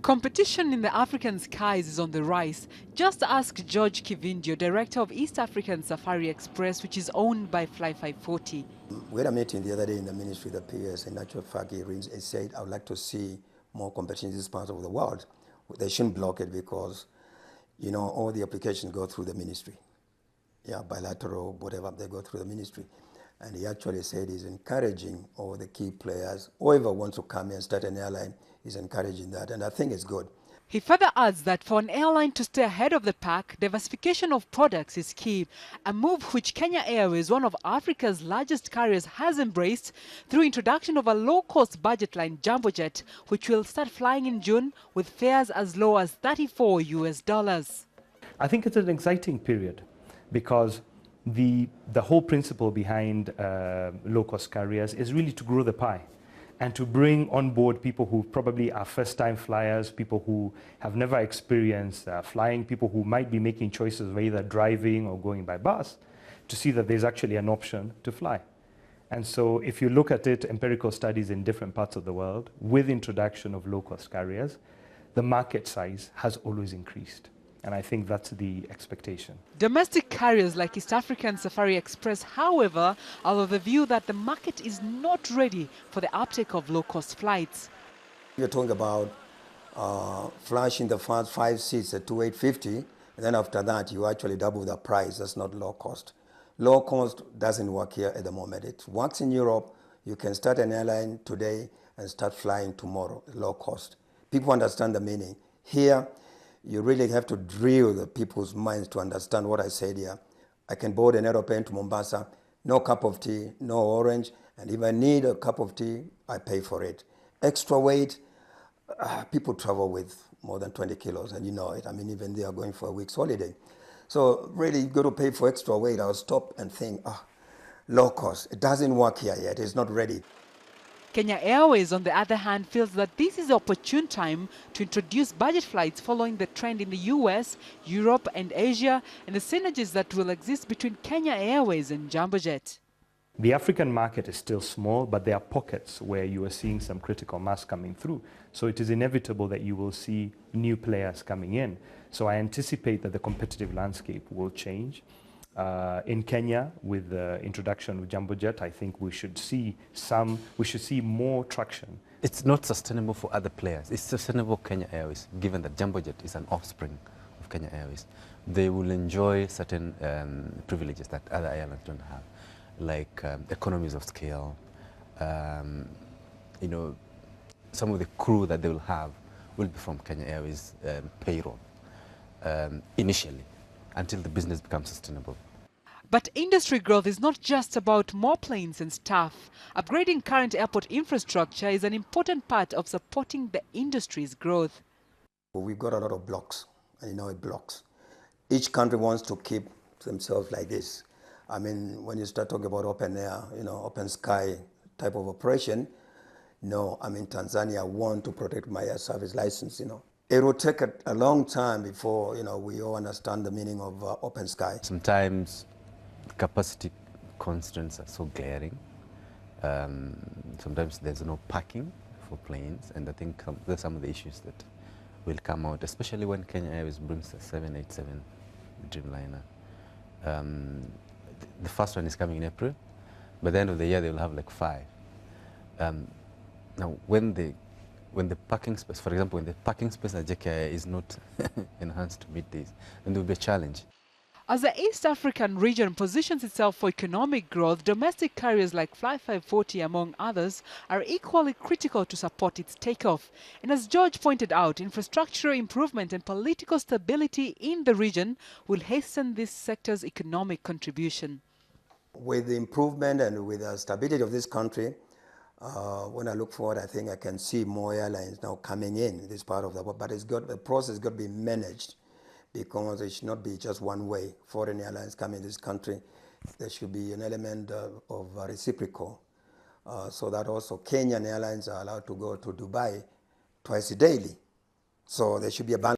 Competition in the African skies is on the rise. Just ask George Kivindio, director of East African Safari Express, which is owned by Fly 540. We had a meeting the other day in the Ministry of the PS, and in actual fact, he said, I would like to see more competition in this part of the world. They shouldn't block it because, you know, all the applications go through the ministry. Yeah, bilateral, whatever, they go through the ministry. And he actually said he's encouraging all the key players, whoever wants to come here and start an airline, he's encouraging that, and I think it's good. He further adds that for an airline to stay ahead of the pack, diversification of products is key, a move which Kenya Airways, one of Africa's largest carriers, has embraced through introduction of a low-cost budget line jumbo jet, which will start flying in June with fares as low as $34. I think it's an exciting period because the whole principle behind low-cost carriers is really to grow the pie and to bring on board people who probably are first-time flyers, people who have never experienced flying, people who might be making choices of either driving or going by bus, to see that there's actually an option to fly. And so if you look at it, empirical studies in different parts of the world, with introduction of low-cost carriers, the market size has always increased. And I think that's the expectation. Domestic carriers like East African Safari Express, however, are of the view that the market is not ready for the uptake of low-cost flights. You're talking about flashing the first 5 seats at $2,850, and then after that, you actually double the price. That's not low cost. Low cost doesn't work here at the moment. It works in Europe. You can start an airline today and start flying tomorrow, low cost. People understand the meaning. Here, you really have to drill the people's minds to understand what I said here. I can board an aeroplane to Mombasa, no cup of tea, no orange, and if I need a cup of tea, I pay for it. Extra weight, people travel with more than 20 kilos, and you know it. I mean, even they are going for a week's holiday. So really, you got to pay for extra weight. I'll stop and think, low cost. It doesn't work here yet. It's not ready. Kenya Airways, on the other hand, feels that this is the opportune time to introduce budget flights following the trend in the US, Europe and Asia, and the synergies that will exist between Kenya Airways and Jumbojet. The African market is still small, but there are pockets where you are seeing some critical mass coming through. So it is inevitable that you will see new players coming in. So I anticipate that the competitive landscape will change. In Kenya, with the introduction of Jumbojet, I think we should see more traction. It's not sustainable for other players. It's sustainable for Kenya Airways, given that Jumbojet is an offspring of Kenya Airways. They will enjoy certain privileges that other airlines don't have, like economies of scale. You know, some of the crew that they will have will be from Kenya Airways payroll initially, until the business becomes sustainable. But industry growth is not just about more planes and staff. Upgrading current airport infrastructure is an important part of supporting the industry's growth. We've got a lot of blocks, and you know it blocks. Each country wants to keep themselves like this. I mean, when you start talking about open air, you know, open sky type of operation, no, I mean, Tanzania want to protect my air service license, you know. It will take a long time before, you know, we all understand the meaning of open sky. Sometimes capacity constraints are so glaring. Sometimes there's no parking for planes, and I think there's some of the issues that will come out, especially when Kenya Airways brings a 787 Dreamliner. The first one is coming in April. By the end of the year, they will have like 5. Now, when the parking space, for example, when the parking space at JKI is not enhanced to meet this, then there will be a challenge. As the East African region positions itself for economic growth, domestic carriers like Fly 540, among others, are equally critical to support its takeoff. And as George pointed out, infrastructural improvement and political stability in the region will hasten this sector's economic contribution. With the improvement and with the stability of this country, when I look forward, I think I can see more airlines now coming in this part of the world. But the process has got to be managed, because it should not be just one way. Foreign airlines come in this country. There should be an element of reciprocal, so that also Kenyan airlines are allowed to go to Dubai twice daily. So there should be a balance.